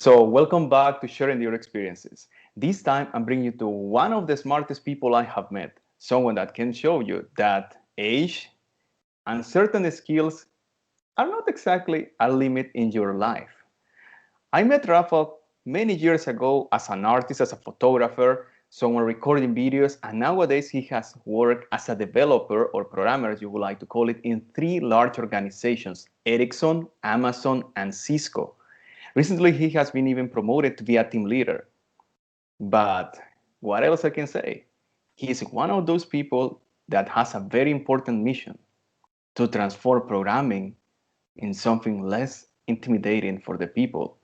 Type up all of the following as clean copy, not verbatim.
So welcome back to Sharing Your Experiences. This time I'm bringing you to one of the smartest people I have met, someone that can show you that age and certain skills are not exactly a limit in your life. I met Rafał many years ago as an artist, as a photographer, someone recording videos, and nowadays he has worked as a developer or programmer, as you would like to call it, in three large organizations, Ericsson, Amazon, and Cisco. Recently, he has been even promoted to be a team leader. But what else I can say? He is one of those people that has a very important mission to transform programming in something less intimidating for the people.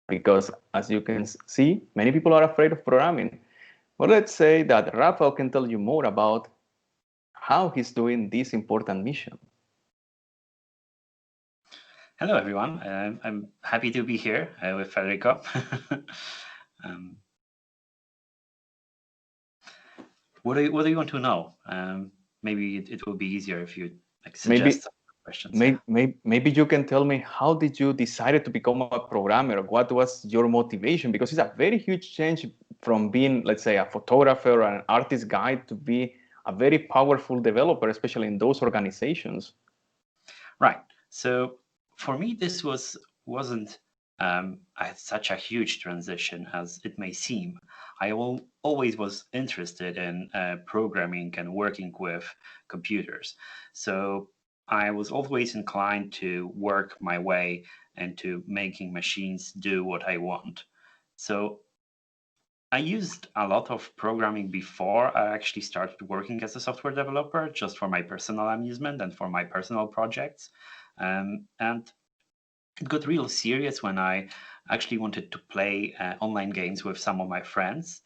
Because as you can see, many people are afraid of programming. But let's say that Rafael can tell you more about how he's doing this important mission. Hello, everyone. I'm happy to be here with Federico. um, what do you want to know? Maybe it will be easier if you Maybe suggest some questions. Yeah. maybe you can tell me how did you decide to become a programmer? What was your motivation? Because it's a very huge change from being, let's say, a photographer or an artist guide to be a very powerful developer, especially in those organizations. Right. So for me, this wasn't such a huge transition as it may seem. Always was interested in programming and working with computers. So I was always inclined to work my way into making machines do what I want. So I used a lot of programming before I actually started working as a software developer, just for my personal amusement and for my personal projects. And it got real serious when I actually wanted to play online games with some of my friends.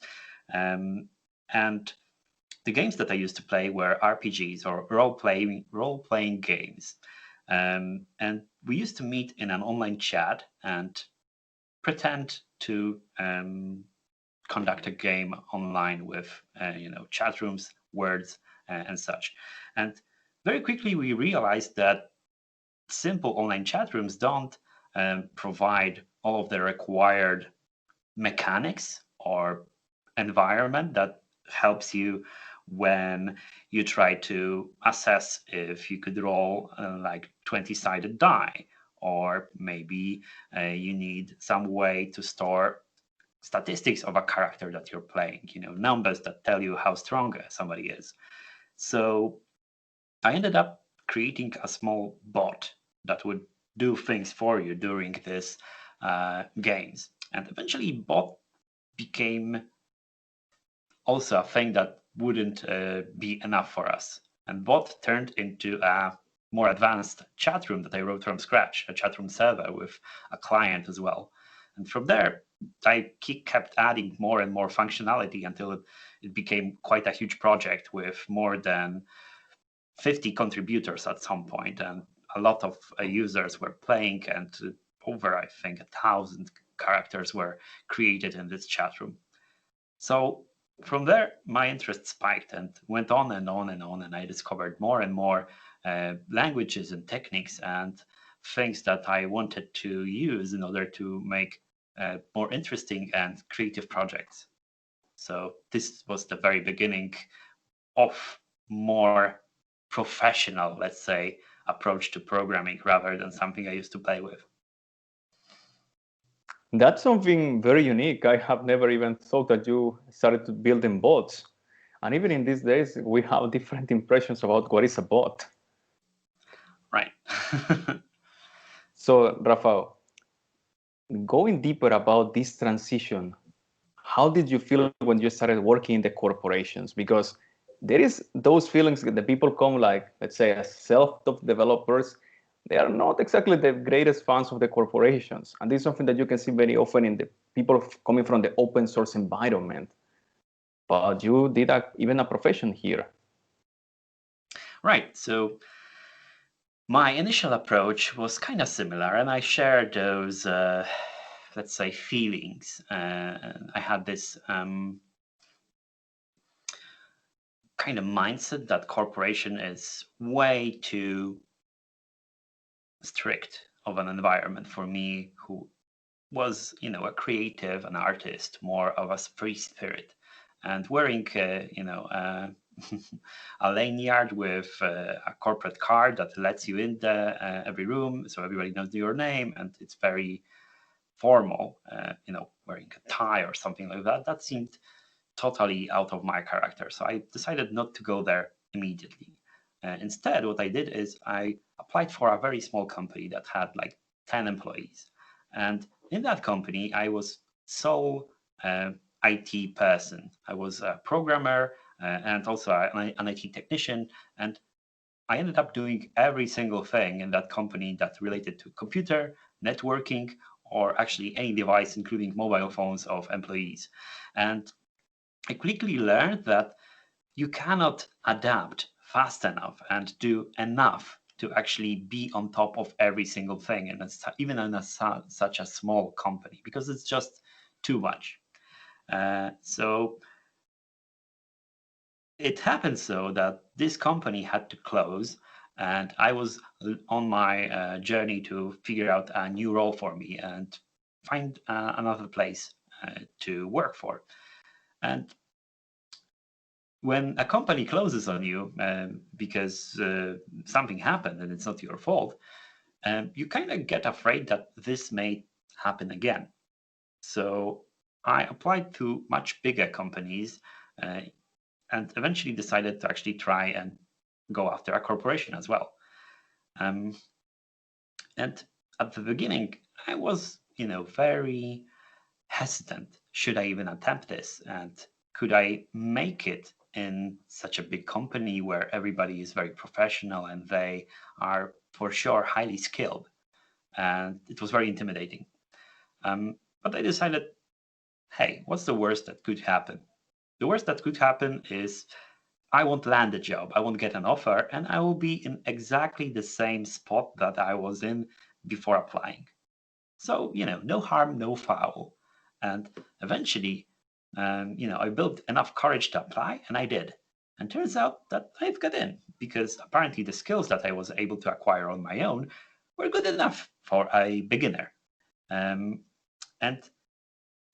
And the games that I used to play were RPGs or role playing games. And we used to meet in an online chat and pretend to conduct a game online with chat rooms, words, and such. And very quickly we realized that simple online chat rooms don't provide all of the required mechanics or environment that helps you when you try to assess if you could roll like 20-sided die, or maybe you need some way to store statistics of a character that you're playing, numbers that tell you how strong somebody is. So I ended up creating a small bot that would do things for you during this games. And eventually bot became also a thing that wouldn't be enough for us. And bot turned into a more advanced chat room that I wrote from scratch, a chat room server with a client as well. And from there, I kept adding more and more functionality until it became quite a huge project with more than 50 contributors at some point, and a lot of users were playing, and over, I think, 1,000 characters were created in this chat room. So from there, my interest spiked and went on and on and on, and I discovered more and more languages and techniques and things that I wanted to use in order to make more interesting and creative projects. So this was the very beginning of more professional, let's say, approach to programming rather than something I used to play with. That's something very unique. I have never even thought that you started to building bots. And even in these days, we have different impressions about what is a bot. Right. So, Rafael, going deeper about this transition, how did you feel when you started working in the corporations? Because there is those feelings that the people come like, let's say, as self-taught developers, they are not exactly the greatest fans of the corporations. And this is something that you can see very often in the people coming from the open source environment. But you did even a profession here. Right. So my initial approach was kind of similar, and I shared those, let's say, feelings. I had this kind of mindset that corporation is way too strict of an environment for me, who was, a creative, an artist, more of a free spirit, and wearing, a lanyard with a corporate card that lets you in every room, so everybody knows your name, and it's very formal. Wearing a tie or something like that. That seemed totally out of my character, so I decided not to go there immediately. Instead, what I did is I applied for a very small company that had like 10 employees. And in that company, I was sole IT person. I was a programmer and also an IT technician. And I ended up doing every single thing in that company that related to computer, networking, or actually any device, including mobile phones of employees. And I quickly learned that you cannot adapt fast enough and do enough to actually be on top of every single thing, and even in such a small company, because it's just too much. So it happened so that this company had to close, and I was on my journey to figure out a new role for me and find another place to work for. And when a company closes on you because something happened and it's not your fault, you kind of get afraid that this may happen again. So I applied to much bigger companies and eventually decided to actually try and go after a corporation as well. And at the beginning, I was, very hesitant. Should I even attempt this? And could I make it in such a big company where everybody is very professional and they are for sure highly skilled? And it was very intimidating. But I decided, hey, what's the worst that could happen? The worst that could happen is I won't land a job, I won't get an offer, and I will be in exactly the same spot that I was in before applying. So, no harm, no foul. And eventually, I built enough courage to apply, and I did. And turns out that I've got in because apparently the skills that I was able to acquire on my own were good enough for a beginner. And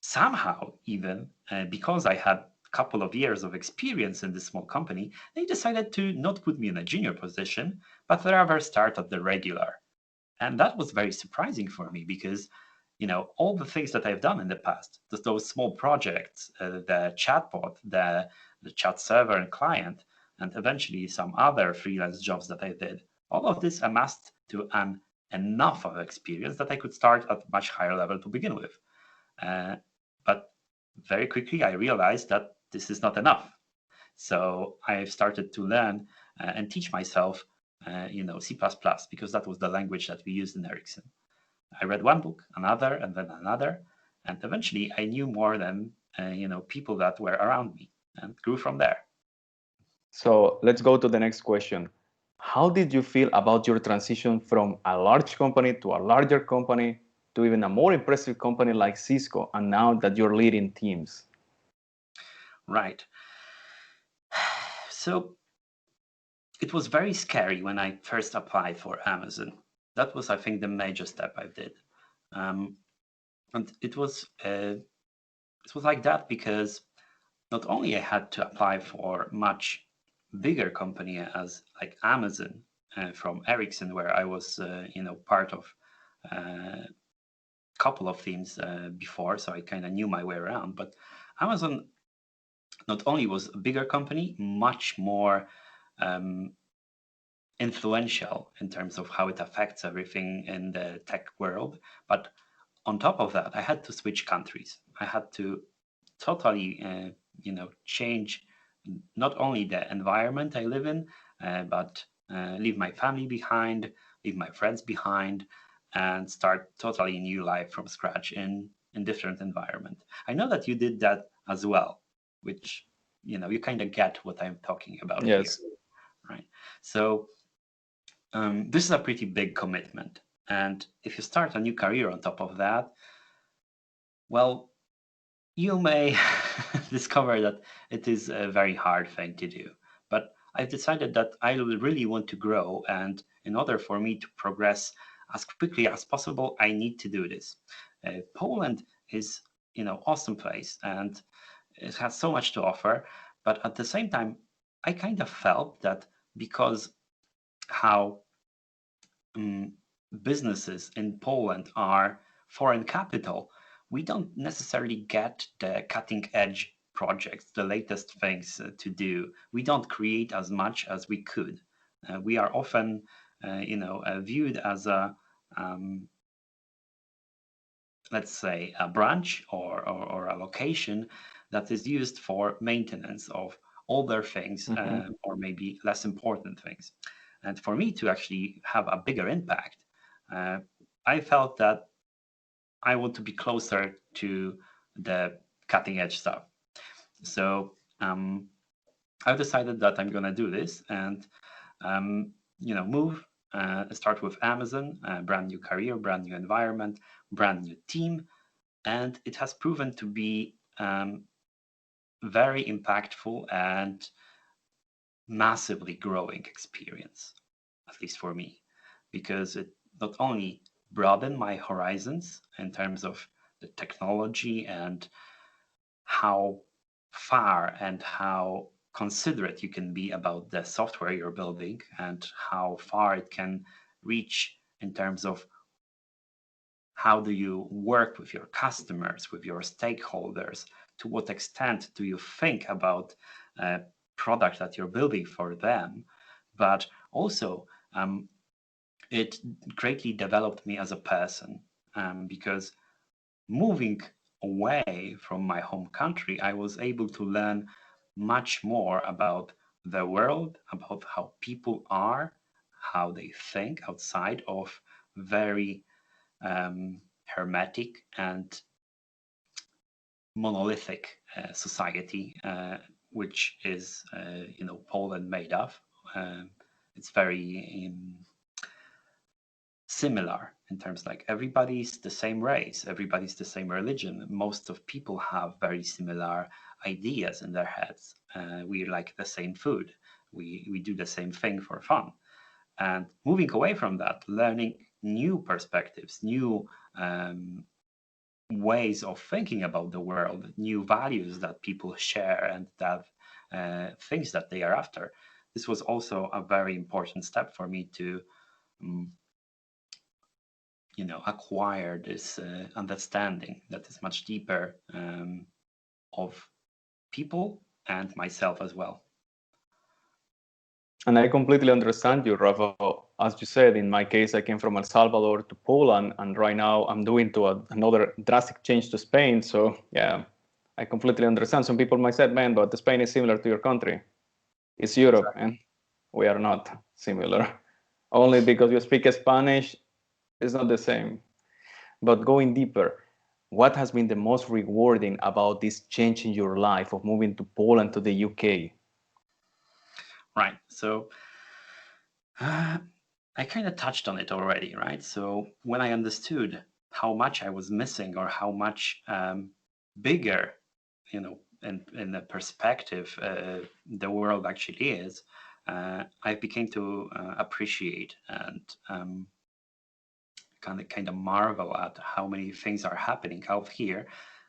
somehow, even because I had a couple of years of experience in this small company, they decided to not put me in a junior position, but rather start at the regular. And that was very surprising for me because, all the things that I've done in the past, those small projects, the chatbot, the chat server and client, and eventually some other freelance jobs that I did, all of this amassed to enough of experience that I could start at a much higher level to begin with. But very quickly, I realized that this is not enough. So I started to learn and teach myself C++, because that was the language that we used in Ericsson. I read one book, another, and then another, and eventually I knew more than people that were around me, and grew from there. So let's go to the next question. How did you feel about your transition from a large company to a larger company to even a more impressive company like Cisco, and now that you're leading teams? Right. So it was very scary when I first applied for Amazon. That was, I think, the major step I did. And it was like that because not only I had to apply for much bigger company as like Amazon from Ericsson, where I was part of a couple of teams before, so I kind of knew my way around. But Amazon not only was a bigger company, much more influential in terms of how it affects everything in the tech world. But on top of that, I had to switch countries. I had to totally, change not only the environment I live in, but leave my family behind, leave my friends behind, and start totally new life from scratch in different environment. I know that you did that as well, which you kind of get what I'm talking about here, right? So this is a pretty big commitment, and if you start a new career on top of that, well, you may discover that it is a very hard thing to do. But I've decided that I really want to grow, and in order for me to progress as quickly as possible. I need to do this. Poland is, awesome place, and it has so much to offer. But at the same time, I kind of felt that because how businesses in Poland are foreign capital, we don't necessarily get the cutting edge projects, the latest things to do. We don't create as much as we could. We are often, viewed as a, let's say, a branch or a location that is used for maintenance of older things, or maybe less important things. And for me to actually have a bigger impact, I felt that I want to be closer to the cutting edge stuff. So I've decided that I'm going to do this and, move, start with Amazon, brand new career, brand new environment, brand new team. And it has proven to be very impactful and massively growing experience, at least for me, because it not only broadened my horizons in terms of the technology and how far and how considerate you can be about the software you're building and how far it can reach in terms of how do you work with your customers, with your stakeholders, to what extent do you think about product that you're building for them, but also it greatly developed me as a person, because moving away from my home country, I was able to learn much more about the world, about how people are, how they think outside of very hermetic and monolithic society, which is Poland made of. It's very similar in terms like everybody's the same race, everybody's the same religion. Most of people have very similar ideas in their heads. We like the same food. We do the same thing for fun. And moving away from that, learning new perspectives, new ways of thinking about the world, new values that people share and that things that they are after. This was also a very important step for me to acquire this understanding that is much deeper of people and myself as well. And I completely understand you, Rafa. As you said, in my case, I came from El Salvador to Poland, and right now I'm doing another drastic change to Spain. So yeah, I completely understand. Some people might say, man, but Spain is similar to your country. It's Europe, exactly. And we are not similar. Only because you speak Spanish, it's not the same. But going deeper, what has been the most rewarding about this change in your life of moving to Poland to the UK? Right. So I kind of touched on it already, right? So when I understood how much I was missing or how much bigger, in the perspective, the world actually is, I became to appreciate and kind of marvel at how many things are happening out here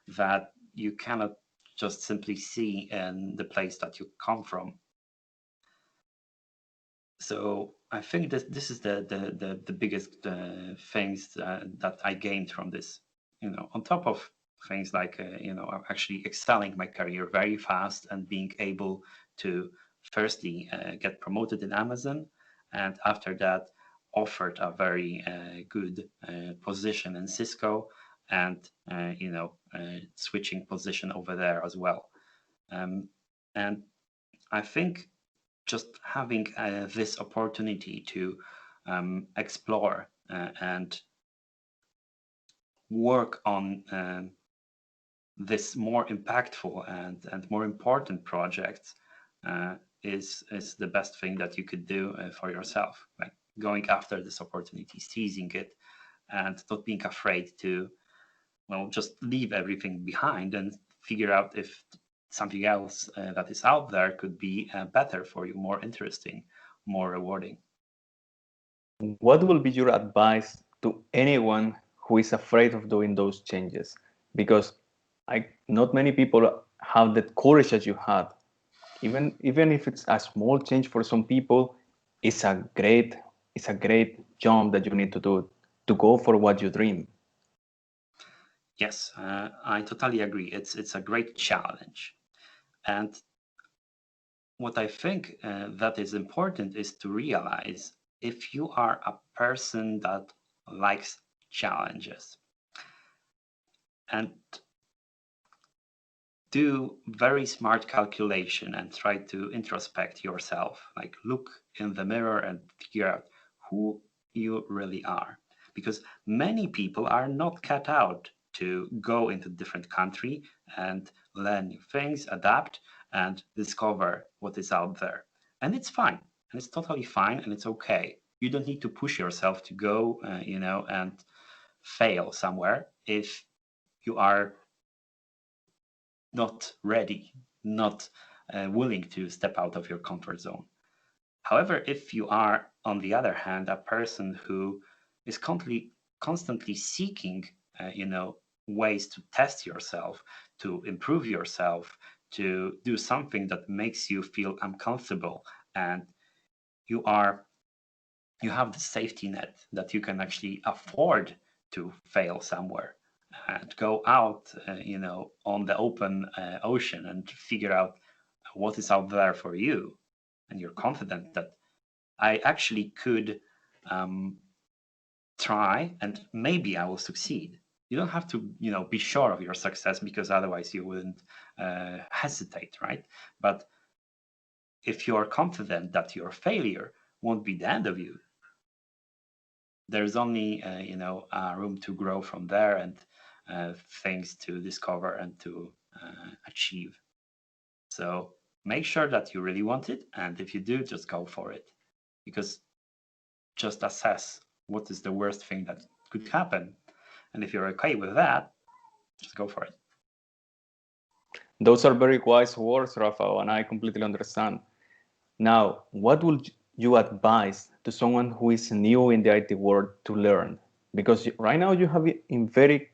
that you cannot just simply see in the place that you come from. So I think that this is the biggest things that I gained from this. On top of things like actually excelling my career very fast and being able to firstly get promoted in Amazon, and after that offered a very good position in Cisco, and switching position over there as well. And I think just having this opportunity to explore and work on this more impactful and more important projects is the best thing that you could do for yourself. Like going after this opportunity, seizing it, and not being afraid to, just leave everything behind and figure out if something else that is out there could be better for you, more interesting, more rewarding. What will be your advice to anyone who is afraid of doing those changes? Because not many people have that courage that you had. Even if it's a small change for some people, it's a great jump that you need to do to go for what you dream. Yes, I totally agree. It's a great challenge, and what I think that is important is to realize if you are a person that likes challenges and do very smart calculation and try to introspect yourself, like look in the mirror and figure out who you really are. Because many people are not cut out to go into different country and learn new things, adapt, and discover what is out there. And it's fine. And it's totally fine and it's okay. You don't need to push yourself to go, and fail somewhere if you are not ready, not willing to step out of your comfort zone. However, if you are, on the other hand, a person who is constantly seeking, ways to test yourself, to improve yourself, to do something that makes you feel uncomfortable, and you have the safety net that you can actually afford to fail somewhere and go out, on the open ocean and figure out what is out there for you, and you're confident that I actually could try and maybe I will succeed. You don't have to, be sure of your success because otherwise you wouldn't hesitate, right? But if you are confident that your failure won't be the end of you, there's only room to grow from there and things to discover and to achieve. So make sure that you really want it, and if you do, just go for it, because just assess what is the worst thing that could happen, and if you're okay with that, just go for it. Those are very wise words, Rafał, and I completely understand. Now, what would you advise to someone who is new in the IT world to learn? Because right now you have in very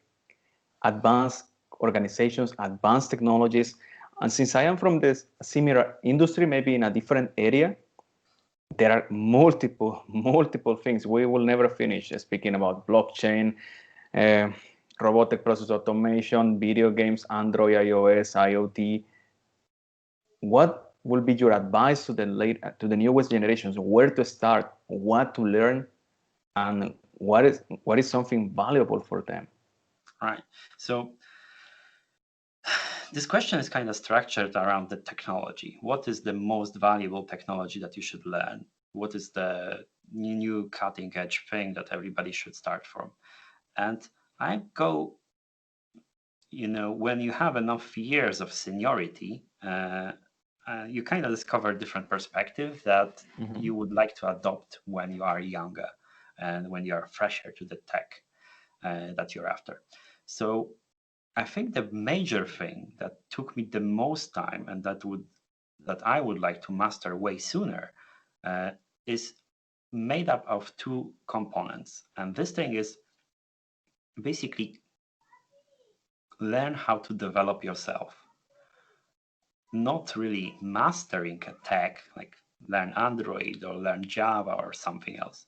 advanced organizations, advanced technologies, and since I am from this similar industry, maybe in a different area, there are multiple things. We will never finish speaking about blockchain, uh, robotic process automation, video games, Android, iOS, IoT. What will be your advice to the newest generations? Where to start, what to learn, and what is something valuable for them? Right. So this question is kind of structured around the technology. What is the most valuable technology that you should learn? What is the new cutting edge thing that everybody should start from? And I go, when you have enough years of seniority, you kind of discover different perspective that you would like to adopt when you are younger and when you are fresher to the tech that you're after. So I think the major thing that took me the most time and that I would like to master way sooner is made up of two components. And this thing is basically learn how to develop yourself. Not really mastering a tech, like learn Android or learn Java or something else.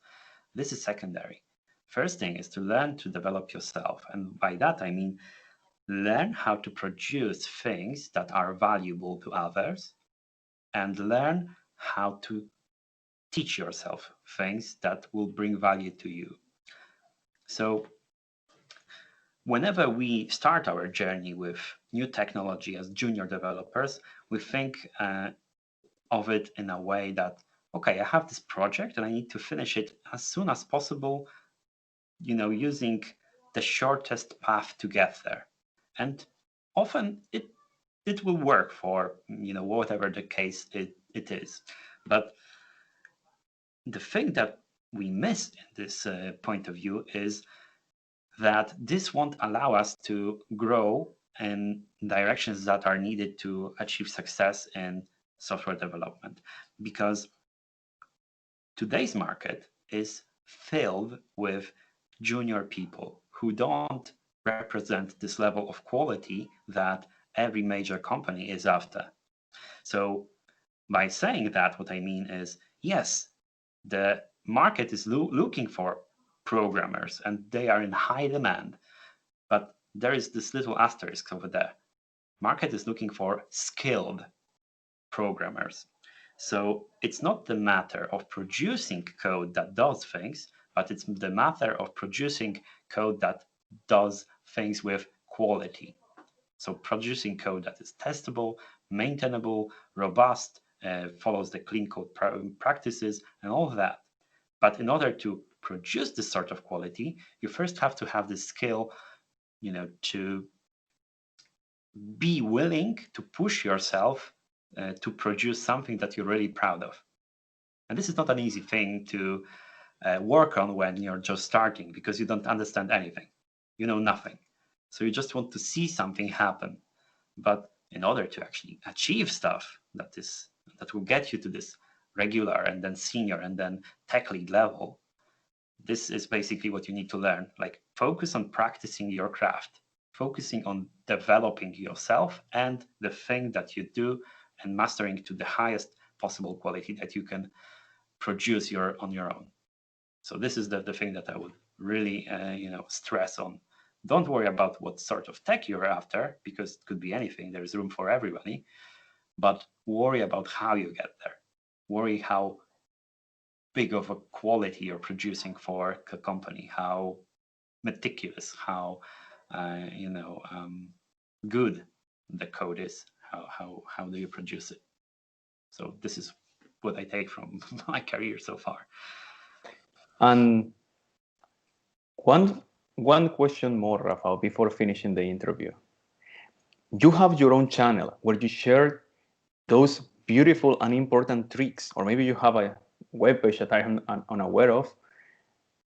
This is secondary. First thing is to learn to develop yourself. And by that, I mean, learn how to produce things that are valuable to others and learn how to teach yourself things that will bring value to you. So whenever we start our journey with new technology as junior developers, we think of it in a way that, okay, I have this project and I need to finish it as soon as possible, using the shortest path to get there. And often it will work for, whatever the case it is. But the thing that we miss in this point of view is that this won't allow us to grow in directions that are needed to achieve success in software development, because today's market is filled with junior people who don't represent this level of quality that every major company is after. So by saying that, what I mean is, yes, the market is looking for programmers and they are in high demand, but there is this little asterisk over there. Market is looking for skilled programmers. So it's not the matter of producing code that does things, but it's the matter of producing code that does things with quality. So producing code that is testable, maintainable, robust, follows the clean code practices and all of that. But in order to produce this sort of quality, you first have to have the skill, to be willing to push yourself to produce something that you're really proud of. And this is not an easy thing to work on when you're just starting, because you don't understand anything. You know nothing. So you just want to see something happen. But in order to actually achieve stuff that will get you to this regular and then senior and then tech lead level, this is basically what you need to learn. Like, focus on practicing your craft, focusing on developing yourself and the thing that you do, and mastering to the highest possible quality that you can produce on your own. So this is the thing that I would really stress on. Don't worry about what sort of tech you're after, because it could be anything. There's room for everybody. But worry about how you get there. Worry how big of a quality you're producing for a company, how meticulous, how good the code is, how do you produce it. So this is what I take from my career so far. And one question more, Rafał, before finishing the interview. You have your own channel where you share those beautiful and important tricks, or maybe you have a webpage that I am unaware of.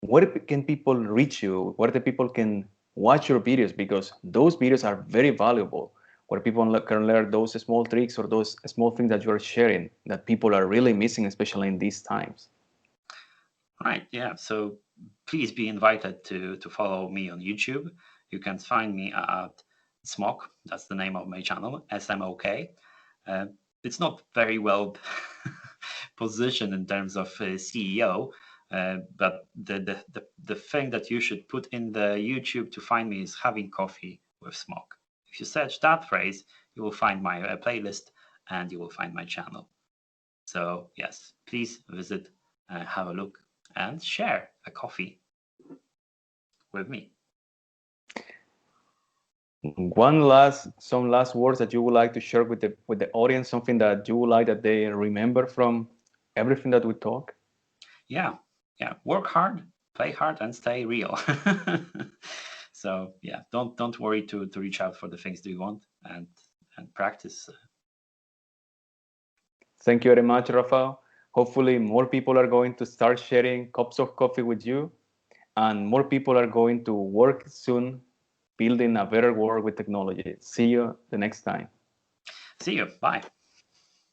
Where can people reach you? Where the people can watch your videos? Because those videos are very valuable, where people can learn those small tricks or those small things that you are sharing that people are really missing, especially in these times. Right, yeah. So please be invited to follow me on YouTube. You can find me at Smok. That's the name of my channel, SMOK. It's not very well positioned in terms of CEO, but the thing that you should put in the YouTube to find me is having coffee with Smok. If you search that phrase, you will find my playlist and you will find my channel. So yes, please visit, have a look, and share a coffee with me. Some last words that you would like to share with the audience, something that you would like that they remember from everything that we talk? Yeah. Work hard, play hard, and stay real. So yeah, don't worry to reach out for the things that you want, and practice. Thank you very much, Rafał. Hopefully more people are going to start sharing cups of coffee with you, and more people are going to work soon building a better world with technology. See you the next time. See you. Bye.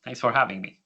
Thanks for having me.